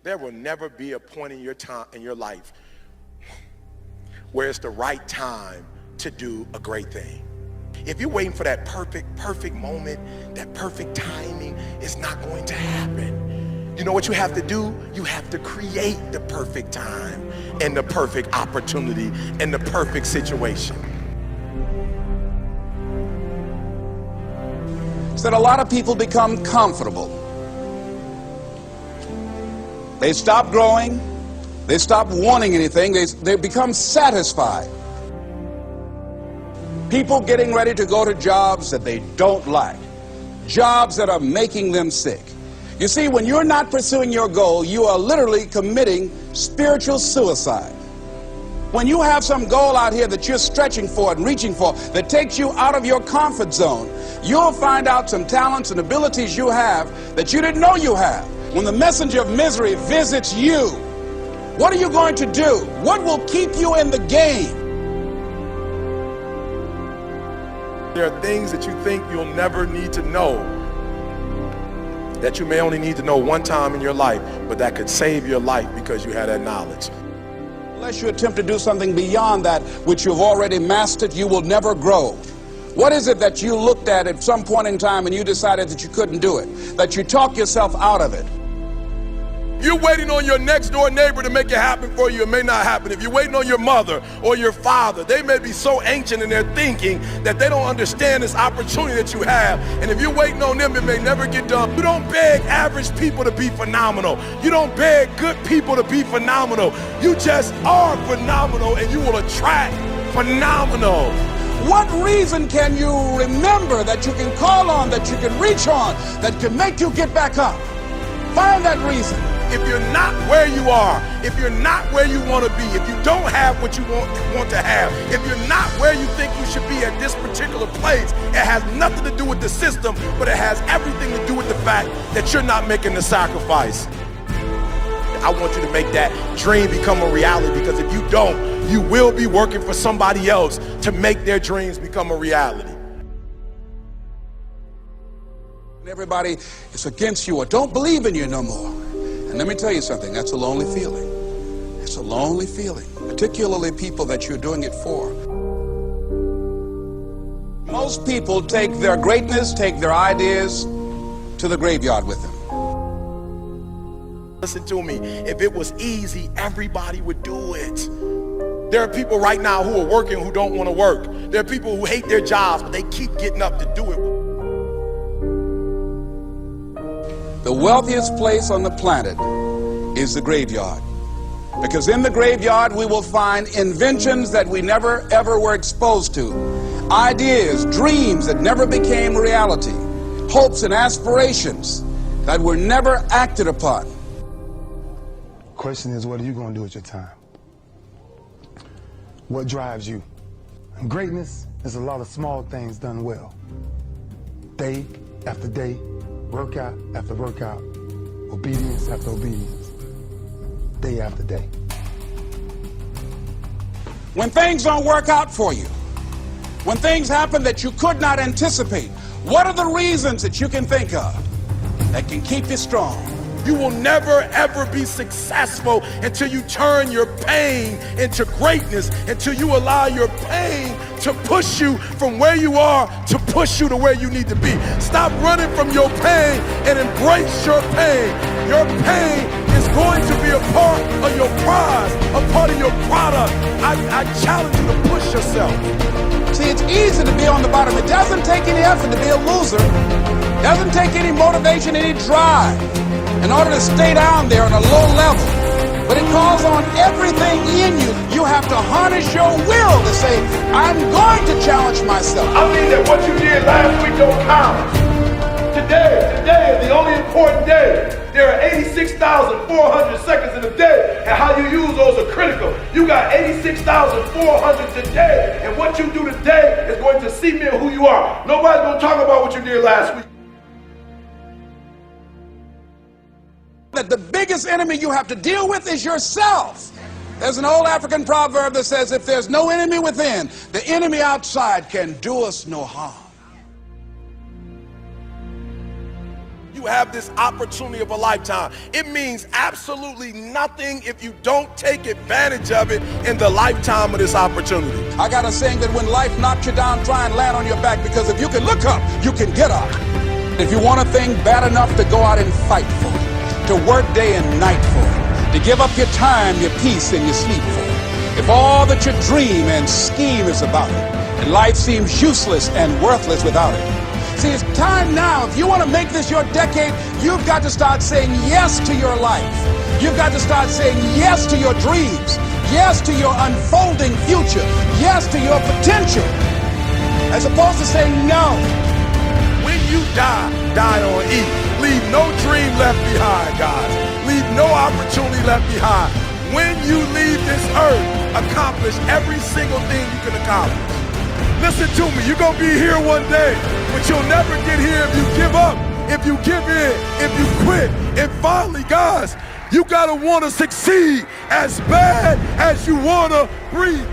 There will never be a point in your time, in your life, where it's the right time to do a great thing. If you're waiting for that perfect moment, that perfect timing, it's not going to happen. You know what you have to do? You have to create the perfect time and the perfect opportunity and the perfect situation. So that a lot of people become comfortable. They stop growing. They stop wanting anything. They become satisfied. People getting ready to go to jobs that they don't like. Jobs that are making them sick. You see, when you're not pursuing your goal, you are literally committing spiritual suicide. When you have some goal out here that you're stretching for and reaching for that takes you out of your comfort zone, you'll find out some talents and abilities you have that you didn't know you have. When the messenger of misery visits you, what are you going to do? What will keep you in the game? There are things that you think you'll never need to know, that you may only need to know one time in your life, but that could save your life because you had that knowledge. Unless you attempt to do something beyond that which you've already mastered, you will never grow. What is it that you looked at some point in time and you decided that you couldn't do it, that you talked yourself out of it? You're waiting on your next door neighbor to make it happen for you. It may not happen. If you're waiting on your mother or your father, they may be so ancient in their thinking that they don't understand this opportunity that you have. And if you're waiting on them, it may never get done. You don't beg average people to be phenomenal. You don't beg good people to be phenomenal. You just are phenomenal, and you will attract phenomenal. What reason can you remember that you can call on, that you can reach on, that can make you get back up? Find that reason. If you're not where you are, if you're not where you want to be, if you don't have what you want to have, if you're not where you think you should be at this particular place, it has nothing to do with the system, but it has everything to do with the fact that you're not making the sacrifice. I want you to make that dream become a reality, because if you don't, you will be working for somebody else to make their dreams become a reality. Everybody is against you or don't believe in you no more. And let me tell you something, that's a lonely feeling. It's a lonely feeling, particularly people that you're doing it for. Most people take their greatness, take their ideas to the graveyard with them. Listen to me, if it was easy, everybody would do it. There are people right now who are working who don't want to work. There are people who hate their jobs, but they keep getting up to do it. The wealthiest place on the planet is the graveyard. Because in the graveyard we will find inventions that we never ever were exposed to. Ideas, dreams that never became reality. Hopes and aspirations that were never acted upon. The question is, what are you going to do with your time? What drives you? And greatness is a lot of small things done well. Day after day, workout after workout, obedience after obedience, day after day. When things don't work out for you, when things happen that you could not anticipate, what are the reasons that you can think of that can keep you strong? You will never ever be successful until you turn your pain into greatness, until you allow your pain to push you from where you are to push you to where you need to be. Stop running from your pain and embrace your pain. Your pain is going to be a part of your prize, a part of your product. I challenge you to push yourself. See, it's easy to be on the bottom. It doesn't take any effort to be a loser. It doesn't take any motivation, any drive in order to stay down there on a low level. But it calls on everything in you. You have to harness your will to say, I'm going to challenge myself. I mean that what you did last week don't count. Today is the only important day. There are 86,400 seconds in a day, and how you use those are critical. You got 86,400 today, and what you do today is going to cement who you are. Nobody's going to talk about what you did last week. That the biggest enemy you have to deal with is yourself. There's an old African proverb that says, if there's no enemy within, the enemy outside can do us no harm. You you have this opportunity of a lifetime. It means absolutely nothing if you don't take advantage of it in the lifetime of this opportunity. I got a saying that when life knocks you down, try and land on your back, because if you can look up, you can get up. If you want a thing bad enough to go out and fight for it, to work day and night for it, to give up your time, your peace, and your sleep for it, if all that you dream and scheme is about it, and life seems useless and worthless without it. See, it's time now. If you want to make this your decade, you've got to start saying yes to your life. You've got to start saying yes to your dreams, yes to your unfolding future, yes to your potential, as opposed to saying no. When you die on E. Leave no dream left behind, guys. Leave no opportunity left behind. When you leave this earth, accomplish every single thing you can accomplish. Listen to me, you're going to be here one day, but you'll never get here if you give up, if you give in, if you quit. And finally, guys, you got to want to succeed as bad as you want to breathe.